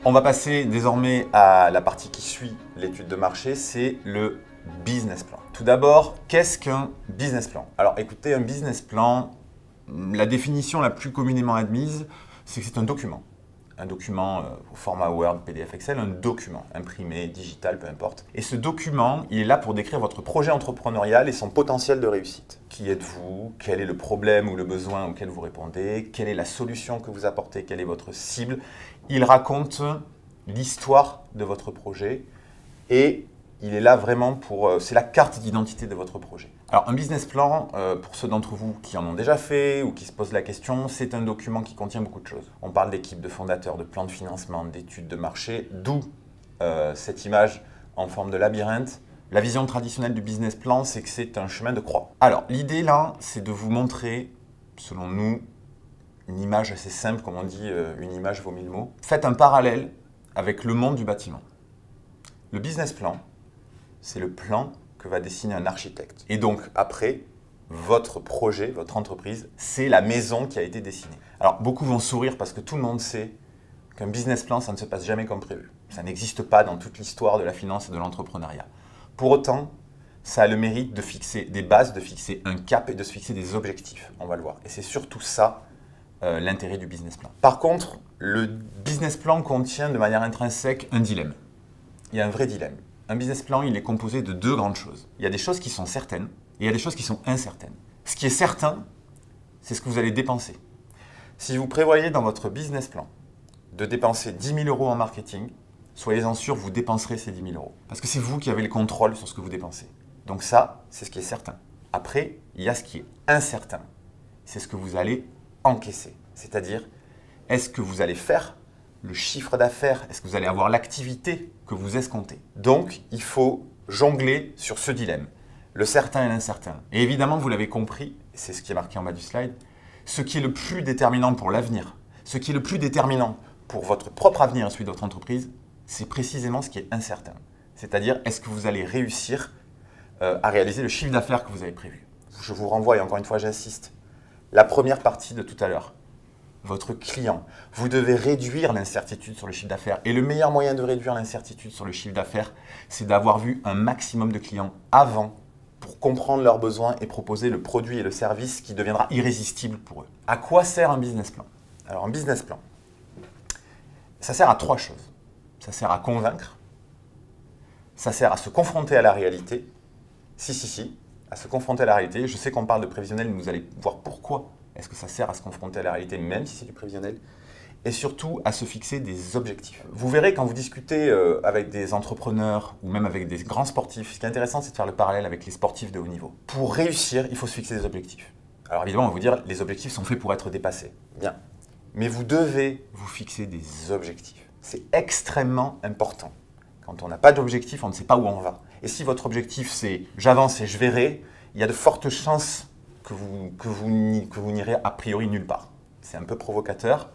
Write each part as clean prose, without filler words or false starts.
On va passer désormais à la partie qui suit l'étude de marché, c'est le business plan. Tout d'abord, qu'est-ce qu'un business plan? Alors écoutez, un business plan, la définition la plus communément admise, c'est que c'est un document. Un document au format Word, PDF, Excel, un document imprimé, digital, peu importe. Et ce document, il est là pour décrire votre projet entrepreneurial et son potentiel de réussite. Qui êtes-vous? Quel est le problème ou le besoin auquel vous répondez? Quelle est la solution que vous apportez? Quelle est votre cible? Il raconte l'histoire de votre projet et il est là vraiment pour... c'est la carte d'identité de votre projet. Alors un business plan, pour ceux d'entre vous qui en ont déjà fait ou qui se posent la question, c'est un document qui contient beaucoup de choses. On parle d'équipe, de fondateurs, de plans de financement, d'études de marché, d'où cette image en forme de labyrinthe. La vision traditionnelle du business plan, c'est que c'est un chemin de croix. Alors l'idée là, c'est de vous montrer, selon nous, une image assez simple, comme on dit, une image vaut 1000 mots. Faites un parallèle avec le monde du bâtiment. Le business plan, c'est le plan que va dessiner un architecte. Et donc, après, votre projet, votre entreprise, c'est la maison qui a été dessinée. Alors, beaucoup vont sourire parce que tout le monde sait qu'un business plan, ça ne se passe jamais comme prévu. Ça n'existe pas dans toute l'histoire de la finance et de l'entrepreneuriat. Pour autant, ça a le mérite de fixer des bases, de fixer un cap et de se fixer des objectifs. On va le voir. Et c'est surtout ça, l'intérêt du business plan. Par contre, le business plan contient de manière intrinsèque un dilemme. Il y a un vrai dilemme. Un business plan, il est composé de deux grandes choses. Il y a des choses qui sont certaines et il y a des choses qui sont incertaines. Ce qui est certain, c'est ce que vous allez dépenser. Si vous prévoyez dans votre business plan de dépenser 10 000 euros en marketing, soyez-en sûr, vous dépenserez ces 10 000 euros. Parce que c'est vous qui avez le contrôle sur ce que vous dépensez. Donc ça, c'est ce qui est certain. Après, il y a ce qui est incertain. C'est ce que vous allez encaisser. C'est-à-dire, est-ce que vous allez faire le chiffre d'affaires? Est-ce que vous allez avoir l'activité que vous escomptez? Donc, il faut jongler sur ce dilemme, le certain et l'incertain. Et évidemment, vous l'avez compris, c'est ce qui est marqué en bas du slide, ce qui est le plus déterminant pour l'avenir, ce qui est le plus déterminant pour votre propre avenir et celui de votre entreprise, c'est précisément ce qui est incertain. C'est-à-dire, est-ce que vous allez réussir à réaliser le chiffre d'affaires que vous avez prévu? Je vous renvoie, et encore une fois, j'insiste, la première partie de tout à l'heure. Votre client. Vous devez réduire l'incertitude sur le chiffre d'affaires. Et le meilleur moyen de réduire l'incertitude sur le chiffre d'affaires, c'est d'avoir vu un maximum de clients avant pour comprendre leurs besoins et proposer le produit et le service qui deviendra irrésistible pour eux. À quoi sert un business plan? Alors un business plan, ça sert à trois choses. Ça sert à convaincre, ça sert à se confronter à la réalité. Si, à se confronter à la réalité. Je sais qu'on parle de prévisionnel, mais vous allez voir pourquoi. Est-ce que ça sert à se confronter à la réalité, même si c'est du prévisionnel? Et surtout, à se fixer des objectifs. Vous verrez quand vous discutez avec des entrepreneurs ou même avec des grands sportifs, ce qui est intéressant, c'est de faire le parallèle avec les sportifs de haut niveau. Pour réussir, il faut se fixer des objectifs. Alors évidemment, on va vous dire, les objectifs sont faits pour être dépassés. Bien. Mais vous devez vous fixer des objectifs. C'est extrêmement important. Quand on n'a pas d'objectif, on ne sait pas où on va. Et si votre objectif, c'est « j'avance et je verrai », il y a de fortes chances que vous n'irez a priori nulle part. C'est un peu provocateur,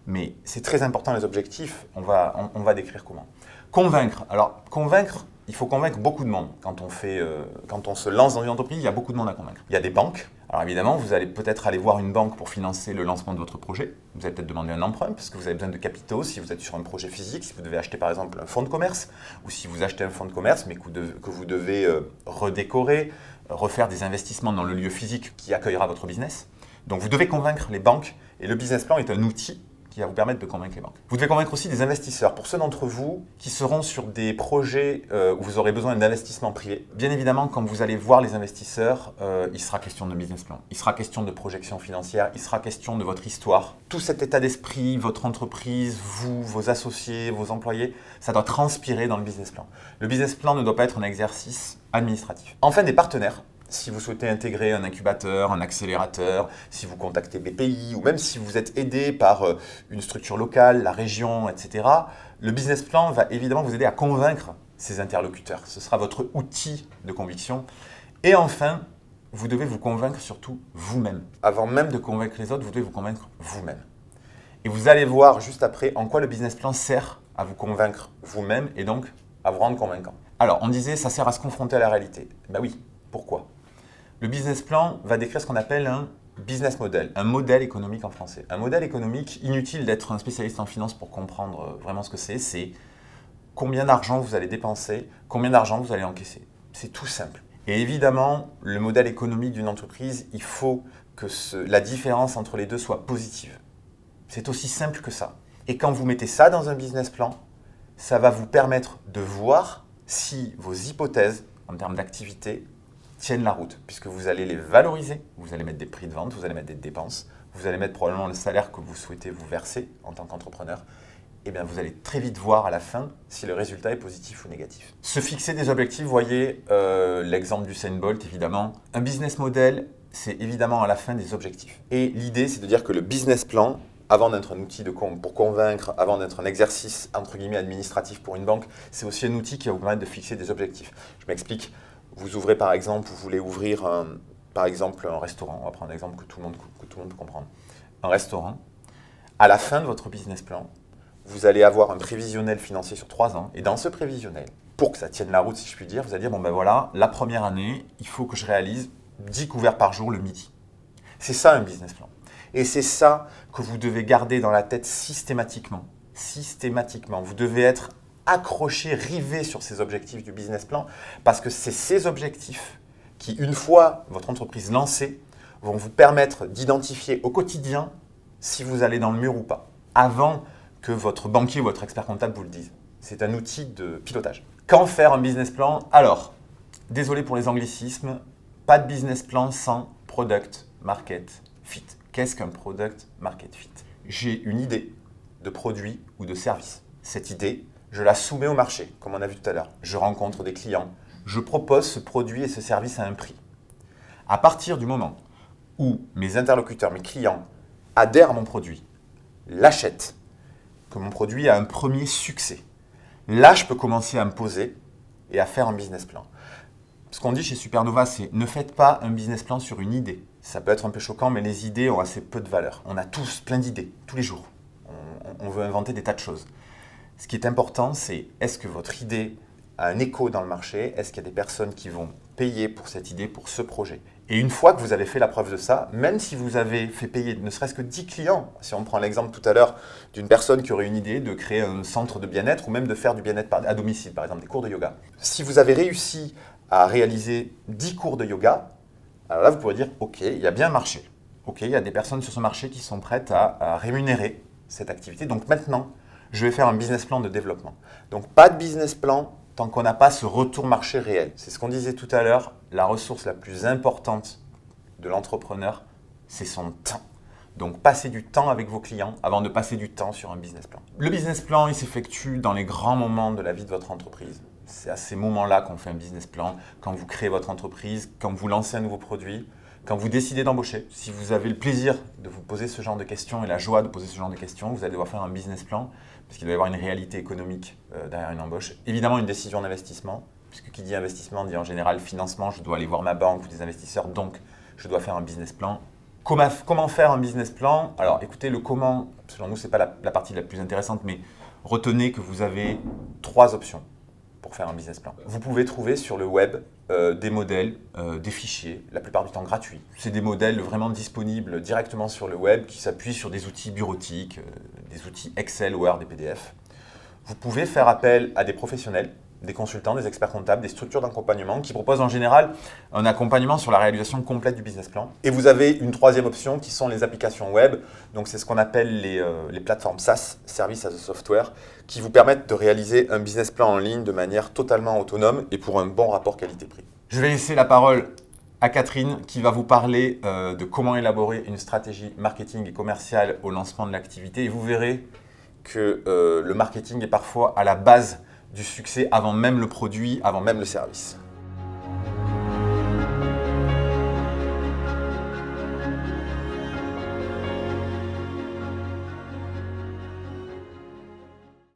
mais c'est très important les objectifs. On va décrire comment. Convaincre. Alors, convaincre, il faut convaincre beaucoup de monde. Quand on se lance dans une entreprise, il y a beaucoup de monde à convaincre. Il y a des banques. Alors évidemment, vous allez peut-être aller voir une banque pour financer le lancement de votre projet. Vous allez peut-être demander un emprunt parce que vous avez besoin de capitaux si vous êtes sur un projet physique, si vous devez acheter par exemple un fonds de commerce ou si vous achetez un fonds de commerce mais que vous devez redécorer, refaire des investissements dans le lieu physique qui accueillera votre business. Donc vous devez convaincre les banques et le business plan est un outil qui va vous permettre de convaincre les banques. Vous devez convaincre aussi des investisseurs. Pour ceux d'entre vous qui seront sur des projets où vous aurez besoin d'investissement privé, bien évidemment, quand vous allez voir les investisseurs, il sera question de business plan, il sera question de projection financière, il sera question de votre histoire. Tout cet état d'esprit, votre entreprise, vous, vos associés, vos employés, ça doit transpirer dans le business plan. Le business plan ne doit pas être un exercice administratif. Enfin, des partenaires. Si vous souhaitez intégrer un incubateur, un accélérateur, si vous contactez BPI ou même si vous êtes aidé par une structure locale, la région, etc., le business plan va évidemment vous aider à convaincre ces interlocuteurs. Ce sera votre outil de conviction. Et enfin, vous devez vous convaincre surtout vous-même. Avant même de convaincre les autres, vous devez vous convaincre vous-même. Et vous allez voir juste après en quoi le business plan sert à vous convaincre vous-même et donc à vous rendre convaincant. Alors, on disait ça sert à se confronter à la réalité. Ben oui, pourquoi ? Le business plan va décrire ce qu'on appelle un business model, un modèle économique en français. Un modèle économique, inutile d'être un spécialiste en finance pour comprendre vraiment ce que c'est combien d'argent vous allez dépenser, combien d'argent vous allez encaisser. C'est tout simple. Et évidemment, le modèle économique d'une entreprise, il faut que la différence entre les deux soit positive. C'est aussi simple que ça. Et quand vous mettez ça dans un business plan, ça va vous permettre de voir si vos hypothèses en termes d'activité tiennent la route, puisque vous allez les valoriser, vous allez mettre des prix de vente, vous allez mettre des dépenses, vous allez mettre probablement le salaire que vous souhaitez vous verser en tant qu'entrepreneur. Et bien vous allez très vite voir à la fin si le résultat est positif ou négatif. Se fixer des objectifs, vous voyez l'exemple du Usain Bolt évidemment. Un business model, c'est évidemment à la fin des objectifs. Et l'idée, c'est de dire que le business plan, avant d'être un outil pour convaincre, avant d'être un exercice entre guillemets administratif pour une banque, c'est aussi un outil qui va vous permettre de fixer des objectifs. Je m'explique. Vous ouvrez par exemple, vous voulez ouvrir par exemple un restaurant. On va prendre un exemple que tout le monde peut comprendre. Un restaurant. À la fin de votre business plan, vous allez avoir un prévisionnel financier sur 3 ans. Et dans ce prévisionnel, pour que ça tienne la route, si je puis dire, vous allez dire, bon ben voilà, la première année, il faut que je réalise 10 couverts par jour le midi. C'est ça un business plan. Et c'est ça que vous devez garder dans la tête systématiquement. Systématiquement. Vous devez être accroché, rivé sur ces objectifs du business plan, parce que c'est ces objectifs qui, une fois votre entreprise lancée, vont vous permettre d'identifier au quotidien si vous allez dans le mur ou pas, avant que votre banquier ou votre expert comptable vous le dise. C'est un outil de pilotage. Quand faire un business plan? Alors, désolé pour les anglicismes, pas de business plan sans product market fit. Qu'est-ce qu'un product market fit? J'ai une idée de produit ou de service. Cette idée, je la soumets au marché, comme on a vu tout à l'heure. Je rencontre des clients, je propose ce produit et ce service à un prix. À partir du moment où mes interlocuteurs, mes clients adhèrent à mon produit, l'achètent, que mon produit a un premier succès, là, je peux commencer à me poser et à faire un business plan. Ce qu'on dit chez Supernova, c'est ne faites pas un business plan sur une idée. Ça peut être un peu choquant, mais les idées ont assez peu de valeur. On a tous plein d'idées, tous les jours. On veut inventer des tas de choses. Ce qui est important, c'est est-ce que votre idée a un écho dans le marché? Est-ce qu'il y a des personnes qui vont payer pour cette idée, pour ce projet? Et une fois que vous avez fait la preuve de ça, même si vous avez fait payer ne serait-ce que 10 clients, si on prend l'exemple tout à l'heure d'une personne qui aurait une idée de créer un centre de bien-être ou même de faire du bien-être à domicile, par exemple des cours de yoga. Si vous avez réussi à réaliser 10 cours de yoga, alors là vous pourrez dire ok, il y a bien un marché. Ok, il y a des personnes sur ce marché qui sont prêtes à rémunérer cette activité. Donc maintenant, je vais faire un business plan de développement. Donc pas de business plan tant qu'on n'a pas ce retour marché réel. C'est ce qu'on disait tout à l'heure, la ressource la plus importante de l'entrepreneur, c'est son temps. Donc passez du temps avec vos clients avant de passer du temps sur un business plan. Le business plan, il s'effectue dans les grands moments de la vie de votre entreprise. C'est à ces moments-là qu'on fait un business plan, quand vous créez votre entreprise, quand vous lancez un nouveau produit, quand vous décidez d'embaucher. Si vous avez le plaisir de vous poser ce genre de questions et la joie de poser ce genre de questions, vous allez devoir faire un business plan parce qu'il doit y avoir une réalité économique derrière une embauche. Évidemment, une décision d'investissement, puisque qui dit investissement dit en général financement. Je dois aller voir ma banque ou des investisseurs, donc je dois faire un business plan. Comment faire un business plan? Alors écoutez, le comment, selon nous, ce n'est pas la partie la plus intéressante, mais retenez que vous avez 3 options pour faire un business plan. Vous pouvez trouver sur le web des modèles, des fichiers, la plupart du temps gratuits. C'est des modèles vraiment disponibles directement sur le web qui s'appuient sur des outils bureautiques, des outils Excel, Word et PDF. Vous pouvez faire appel à des professionnels, des consultants, des experts comptables, des structures d'accompagnement qui proposent en général un accompagnement sur la réalisation complète du business plan. Et vous avez une 3e option qui sont les applications web. Donc c'est ce qu'on appelle les plateformes SaaS, Service as a Software, qui vous permettent de réaliser un business plan en ligne de manière totalement autonome et pour un bon rapport qualité-prix. Je vais laisser la parole à Catherine qui va vous parler de comment élaborer une stratégie marketing et commerciale au lancement de l'activité. Et vous verrez que le marketing est parfois à la base du succès avant même le produit, avant même le service.